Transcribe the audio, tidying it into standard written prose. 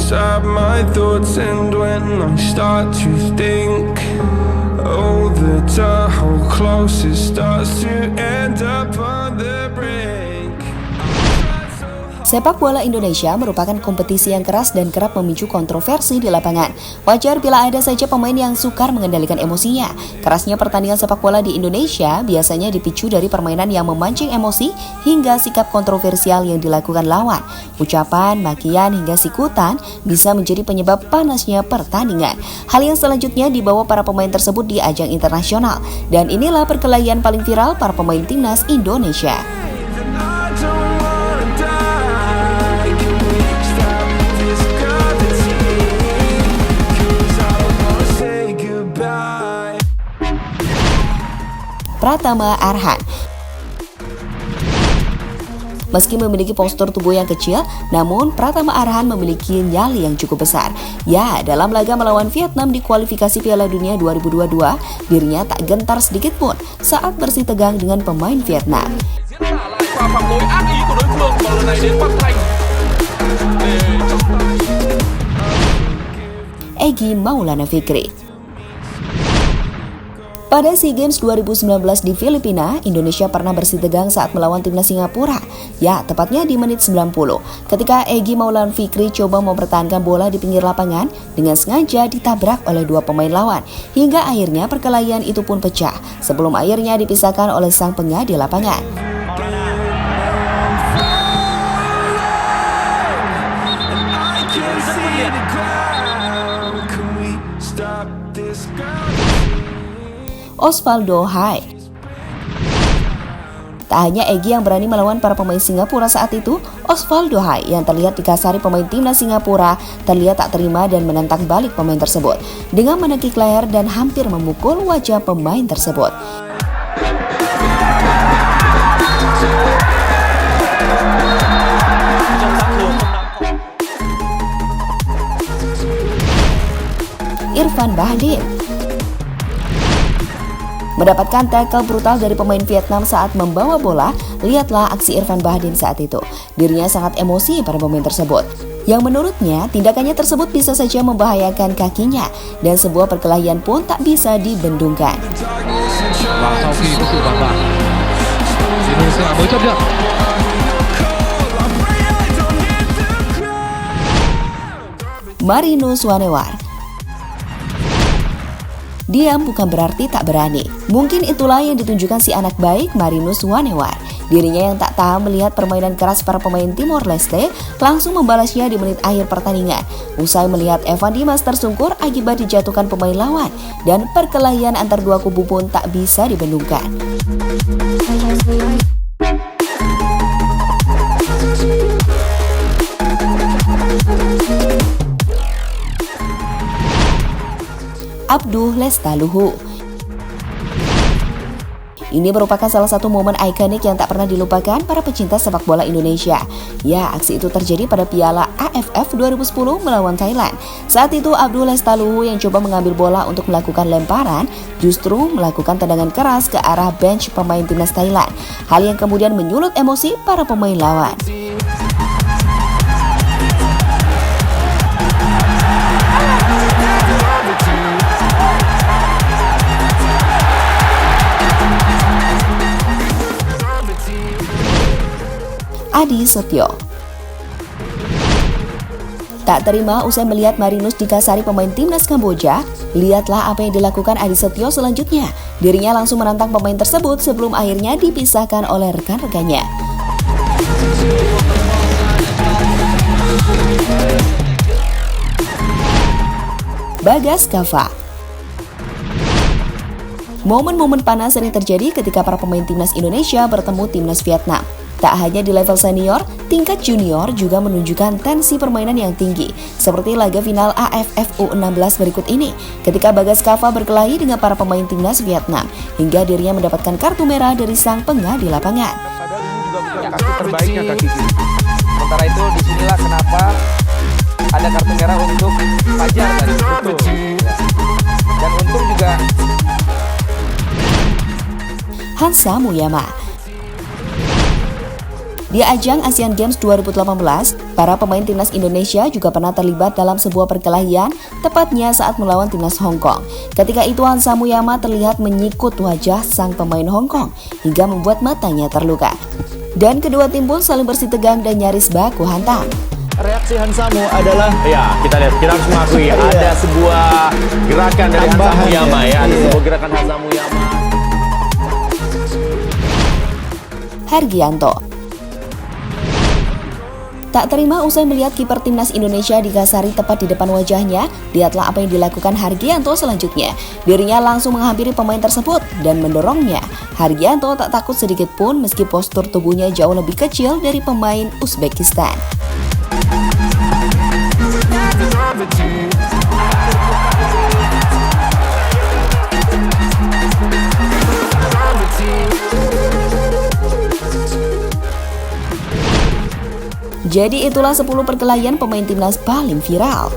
inside my thoughts, and when I start to think, oh, the Tahoe closest starts to end up on the brink. Sepak bola Indonesia merupakan kompetisi yang keras dan kerap memicu kontroversi di lapangan. Wajar bila ada saja pemain yang sukar mengendalikan emosinya. Kerasnya pertandingan sepak bola di Indonesia biasanya dipicu dari permainan yang memancing emosi hingga sikap kontroversial yang dilakukan lawan. Ucapan, makian, hingga sikutan bisa menjadi penyebab panasnya pertandingan. Hal yang selanjutnya dibawa para pemain tersebut di ajang internasional. Dan inilah perkelahian paling viral para pemain timnas Indonesia. Pratama Arhan. Meski memiliki postur tubuh yang kecil, namun Pratama Arhan memiliki nyali yang cukup besar. Ya, dalam laga melawan Vietnam di kualifikasi Piala Dunia 2022, dirinya tak gentar sedikit pun saat bersih tegang dengan pemain Vietnam. Egy Maulana Fikri. Pada SEA Games 2019 di Filipina, Indonesia pernah bersih tegang saat melawan timnas Singapura. Ya, tepatnya di menit 90. Ketika Egy Maulana Fikri coba mempertahankan bola di pinggir lapangan, dengan sengaja ditabrak oleh dua pemain lawan. Hingga akhirnya perkelahian itu pun pecah, sebelum akhirnya dipisahkan oleh sang pengadi lapangan. Osvaldo Hai. Tak hanya Egy yang berani melawan para pemain Singapura saat itu, Osvaldo Hai yang terlihat dikasari pemain timnas Singapura terlihat tak terima dan menentang balik pemain tersebut dengan menekik leher dan hampir memukul wajah pemain tersebut. Irfan Bahdim mendapatkan tackle brutal dari pemain Vietnam saat membawa bola. Lihatlah aksi Irfan Bahdim saat itu. Dirinya sangat emosi pada pemain tersebut, yang menurutnya tindakannya tersebut bisa saja membahayakan kakinya, dan sebuah perkelahian pun tak bisa dibendungkan. Marinus Wanewar. Diam bukan berarti tak berani. Mungkin itulah yang ditunjukkan si anak baik Marinus Wanewar. Dirinya yang tak tahan melihat permainan keras para pemain Timor Leste langsung membalasnya di menit akhir pertandingan. Usai melihat Evan Dimas tersungkur akibat dijatuhkan pemain lawan, dan perkelahian antar dua kubu pun tak bisa dibendungkan. Abduh Lestaluhu. Ini merupakan salah satu momen ikonik yang tak pernah dilupakan para pecinta sepak bola Indonesia. Ya, aksi itu terjadi pada Piala AFF 2010 melawan Thailand. Saat itu Abduh Lestaluhu yang coba mengambil bola untuk melakukan lemparan, justru melakukan tendangan keras ke arah bench pemain timnas Thailand. Hal yang kemudian menyulut emosi para pemain lawan. Adi Setio. Tak terima usai melihat Marinus dikasari pemain timnas Kamboja, lihatlah apa yang dilakukan Adi Setio selanjutnya. Dirinya langsung menantang pemain tersebut sebelum akhirnya dipisahkan oleh rekan-rekannya. Bagas Kava. Momen-momen panas sering terjadi ketika para pemain timnas Indonesia bertemu timnas Vietnam. Tak hanya di level senior, tingkat junior juga menunjukkan tensi permainan yang tinggi, seperti laga final AFF U16 berikut ini, ketika Bagas Kava berkelahi dengan para pemain timnas Vietnam, hingga dirinya mendapatkan kartu merah dari sang pengadi lapangan. Padahal ini juga punya kaki terbaiknya, kaki kiri. Sementara itu disinilah kenapa ada kartu merah untuk Fajar tadi. Betul. Dan untung juga Hansa Muyama. Di ajang Asian Games 2018, para pemain timnas Indonesia juga pernah terlibat dalam sebuah perkelahian, tepatnya saat melawan timnas Hong Kong. Ketika itu Hansa Muyama terlihat menyikut wajah sang pemain Hong Kong hingga membuat matanya terluka. Dan kedua tim pun saling bersih tegang dan nyaris baku hantam. Reaksi Hansamu adalah ya, kita lihat, kita harus mengakui ada sebuah gerakan dari Hansa Muyama ya, ada sebuah gerakan Hansa Muyama. Hargianto tak terima usai melihat kiper timnas Indonesia dikasari tepat di depan wajahnya. Lihatlah apa yang dilakukan Hargianto selanjutnya. Dirinya langsung menghampiri pemain tersebut dan mendorongnya. Hargianto tak takut sedikit pun meski postur tubuhnya jauh lebih kecil dari pemain Uzbekistan. Jadi itulah 10 perkelahian pemain timnas paling viral.